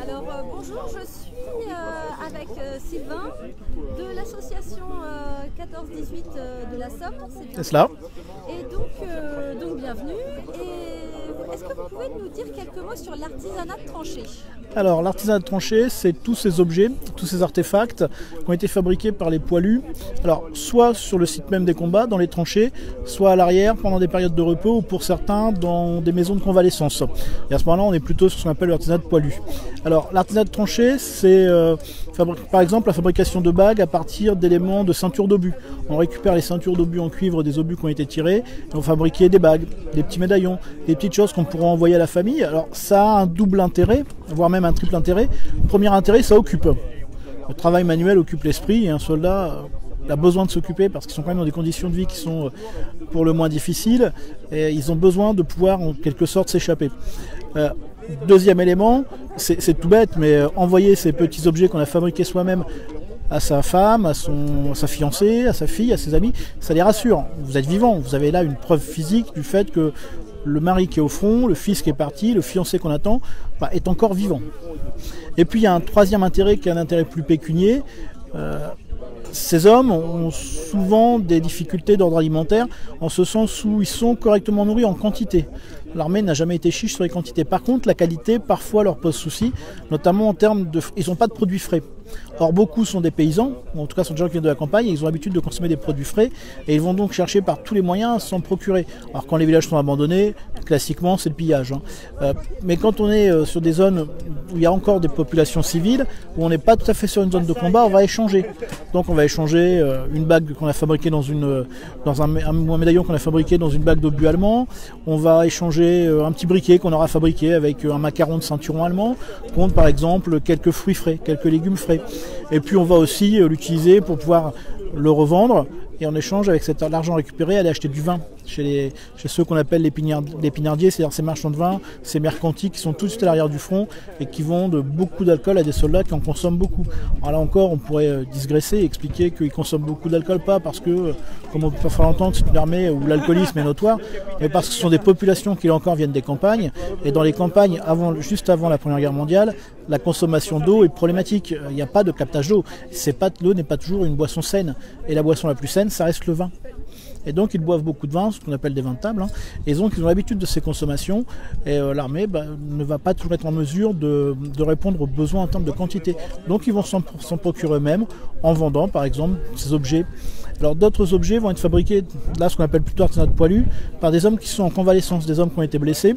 Alors bonjour, je suis avec Sylvain de l'association 14-18 de la Somme, C'est cela. Et donc bienvenue. Et est-ce que vous pouvez nous dire quelques mots sur l'artisanat de tranchée? Alors l'artisanat de tranchée, c'est tous ces objets, tous ces artefacts qui ont été fabriqués par les poilus. Alors soit sur le site même des combats, dans les tranchées, soit à l'arrière pendant des périodes de repos ou pour certains dans des maisons de convalescence. Et à ce moment-là, on est plutôt sur ce qu'on appelle l'artisanat de poilu. Alors l'artisanat de tranchée, c'est par exemple la fabrication de bagues à partir d'éléments de ceintures d'obus. On récupère les ceintures d'obus en cuivre des obus qui ont été tirés et on fabriquait des bagues, des petits médaillons, des petites choses qu'on pourra envoyer à la famille. Alors ça a un double intérêt, voire même un triple intérêt. Premier intérêt, ça occupe. Le travail manuel occupe l'esprit et un soldat a besoin de s'occuper parce qu'ils sont quand même dans des conditions de vie qui sont pour le moins difficiles et ils ont besoin de pouvoir en quelque sorte s'échapper. Deuxième élément, c'est tout bête, mais envoyer ces petits objets qu'on a fabriqués soi-même à sa femme, à sa fiancée, à sa fille, à ses amis, ça les rassure. Vous êtes vivant, vous avez là une preuve physique du fait que le mari qui est au front, le fils qui est parti, le fiancé qu'on attend, est encore vivant. Et puis il y a un troisième intérêt qui est un intérêt plus pécunier. Ces hommes ont souvent des difficultés d'ordre alimentaire en ce sens où ils sont correctement nourris en quantité. L'armée n'a jamais été chiche sur les quantités. Par contre, la qualité parfois leur pose souci, notamment en termes de... Ils n'ont pas de produits frais. Or, beaucoup sont des paysans, ou en tout cas sont des gens qui viennent de la campagne, et ils ont l'habitude de consommer des produits frais, et ils vont donc chercher par tous les moyens à s'en procurer. Alors quand les villages sont abandonnés, classiquement c'est le pillage. Mais quand on est sur des zones où il y a encore des populations civiles, où on n'est pas tout à fait sur une zone de combat, on va échanger. Donc on va échanger une bague qu'on a fabriquée dans un médaillon qu'on a fabriqué dans une bague d'obus allemand, on va échanger un petit briquet qu'on aura fabriqué avec un macaron de ceinturon allemand, contre par exemple quelques fruits frais, quelques légumes frais. Et puis on va aussi l'utiliser pour pouvoir le revendre et en échange avec l'argent récupéré aller acheter du vin chez ceux qu'on appelle les pinardiers, c'est-à-dire ces marchands de vin, ces mercantis qui sont tout juste à l'arrière du front et qui vendent beaucoup d'alcool à des soldats qui en consomment beaucoup. Alors là encore, on pourrait digresser et expliquer qu'ils consomment beaucoup d'alcool, pas parce que, comme on peut faire l'entendre, c'est une armée où l'alcoolisme est notoire, mais parce que ce sont des populations qui là encore viennent des campagnes, et dans les campagnes, juste avant la Première Guerre mondiale, la consommation d'eau est problématique. Il n'y a pas de captage d'eau. L'eau n'est pas toujours une boisson saine, et la boisson la plus saine, ça reste le vin. Et donc ils boivent beaucoup de vin, ce qu'on appelle des vins de table, et donc ils ont l'habitude de ces consommations, et l'armée ne va pas toujours être en mesure de répondre aux besoins en termes de quantité. Donc ils vont s'en procurer eux-mêmes en vendant par exemple ces objets. Alors d'autres objets vont être fabriqués, là ce qu'on appelle plutôt artisanat de poilu, par des hommes qui sont en convalescence, des hommes qui ont été blessés,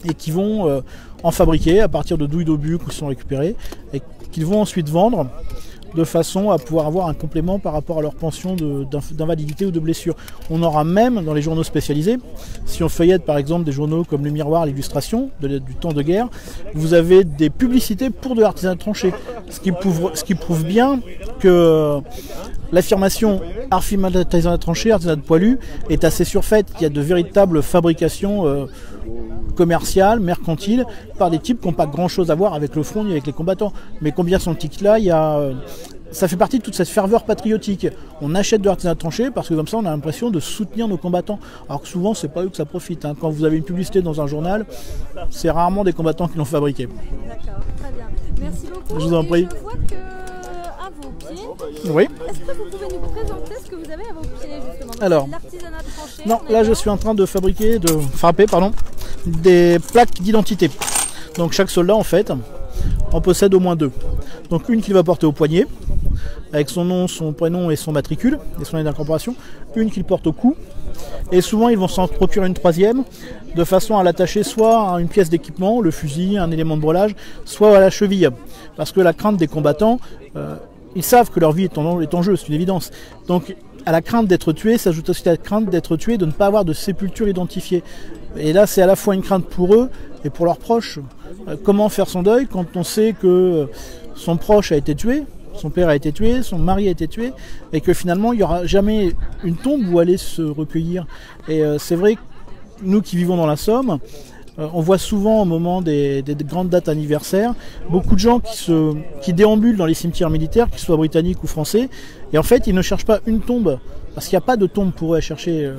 et qui vont en fabriquer à partir de douilles d'obus qui sont récupérées, et qu'ils vont ensuite vendre de façon à pouvoir avoir un complément par rapport à leur pension d'invalidité ou de blessure. On aura même dans les journaux spécialisés, si on feuillette par exemple des journaux comme Le Miroir, l'Illustration, du temps de guerre, vous avez des publicités pour de l'artisanat de tranchée. Ce qui prouve bien que l'affirmation artisanat de tranchée, artisanat de poilu est assez surfaite. Il y a de véritables fabrications commerciales, mercantiles, par des types qui n'ont pas grand chose à voir avec le front ni avec les combattants. Mais combien sont-ils là, ça fait partie de toute cette ferveur patriotique. On achète de l'artisanat de tranchée parce que comme ça on a l'impression de soutenir nos combattants. Alors que souvent c'est pas eux que ça profite. Quand vous avez une publicité dans un journal, c'est rarement des combattants qui l'ont fabriqué. D'accord, très bien. Merci beaucoup. Je vous en prie. Je vois que à vos pieds. Oui. Est-ce que vous pouvez nous présenter ce que vous avez à vos pieds justement? Alors, l'artisanat de tranchée. Non, là je suis en train de frapper des plaques d'identité. Donc chaque soldat en fait en possède au moins deux. Donc une qu'il va porter au poignet, avec son nom, son prénom et son matricule, et son année d'incorporation. Une qu'il porte au cou. Et souvent ils vont s'en procurer une troisième, de façon à l'attacher soit à une pièce d'équipement, le fusil, un élément de brelage, soit à la cheville. Parce que la crainte des combattants, ils savent que leur vie est en jeu, c'est une évidence. Donc à la crainte d'être tué, s'ajoute aussi la crainte d'être tué, de ne pas avoir de sépulture identifiée. Et là c'est à la fois une crainte pour eux et pour leurs proches. Comment faire son deuil quand on sait que son proche a été tué, son père a été tué, son mari a été tué, et que finalement il n'y aura jamais une tombe où aller se recueillir. Et c'est vrai que nous qui vivons dans la Somme, on voit souvent au moment des grandes dates anniversaires, beaucoup de gens qui déambulent dans les cimetières militaires, qu'ils soient britanniques ou français, Et en fait, ils ne cherchent pas une tombe, parce qu'il n'y a pas de tombe pour eux à chercher.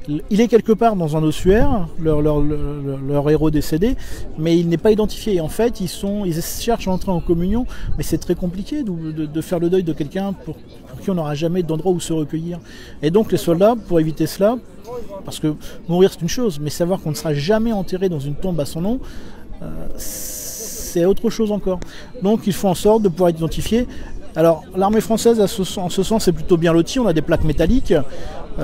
Il est quelque part dans un ossuaire, leur héros décédé, mais il n'est pas identifié. Et en fait, ils cherchent à entrer en communion, mais c'est très compliqué de faire le deuil de quelqu'un pour qui on n'aura jamais d'endroit où se recueillir. Et donc les soldats, pour éviter cela, parce que mourir c'est une chose, mais savoir qu'on ne sera jamais enterré dans une tombe à son nom, c'est autre chose encore. Donc ils font en sorte de pouvoir être identifiés. Alors l'armée française en ce sens est plutôt bien lotie, on a des plaques métalliques.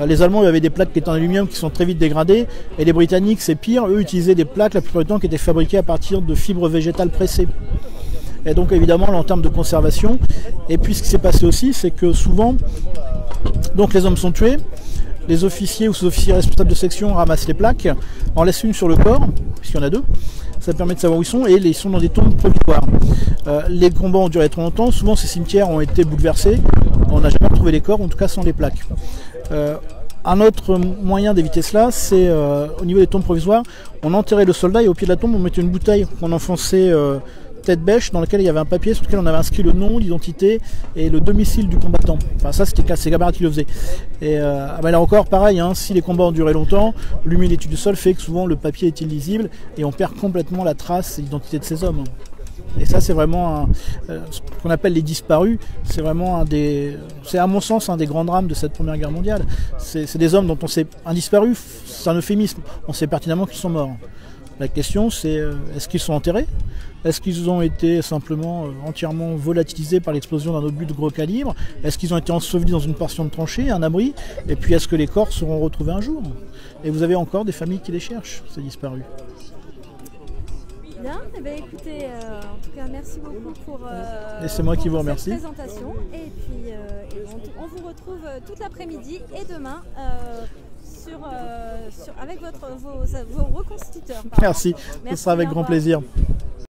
Les Allemands avaient des plaques qui étaient en aluminium qui sont très vite dégradées, et les Britanniques c'est pire, eux utilisaient des plaques la plupart du temps qui étaient fabriquées à partir de fibres végétales pressées. Et donc évidemment en termes de conservation, et puis ce qui s'est passé aussi c'est que souvent donc les hommes sont tués, les officiers ou sous-officiers responsables de section ramassent les plaques, en laissent une sur le corps, puisqu'il y en a deux, ça permet de savoir où ils sont, et ils sont dans des tombes provisoires. Les combats ont duré trop longtemps, souvent ces cimetières ont été bouleversés, on n'a jamais retrouvé les corps, en tout cas sans les plaques. Un autre moyen d'éviter cela, c'est au niveau des tombes provisoires, on enterrait le soldat et au pied de la tombe on mettait une bouteille qu'on enfonçait tête bêche dans lequel il y avait un papier sur lequel on avait inscrit le nom, l'identité et le domicile du combattant. Enfin ça c'était c'est Gabarat qui le faisait. Et là encore pareil, hein, si les combats ont duré longtemps, l'humidité du sol fait que souvent le papier est illisible et on perd complètement la trace et l'identité de ces hommes. Et ça c'est vraiment ce qu'on appelle les disparus, c'est vraiment c'est à mon sens un des grands drames de cette Première Guerre mondiale. C'est des hommes dont on sait, un disparu c'est un euphémisme, on sait pertinemment qu'ils sont morts. La question c'est est-ce qu'ils sont enterrés? Est-ce qu'ils ont été simplement entièrement volatilisés par l'explosion d'un obus de gros calibre? Est-ce qu'ils ont été ensevelis dans une portion de tranchée, un abri? Et puis est-ce que les corps seront retrouvés un jour? Et vous avez encore des familles qui les cherchent, ces disparus. Bien, eh bien écoutez, en tout cas merci beaucoup pour, et c'est moi qui vous remercie. Cette présentation. Et puis on vous retrouve toute l'après-midi et demain avec vos reconstituteurs. Merci, ce sera avec grand plaisir.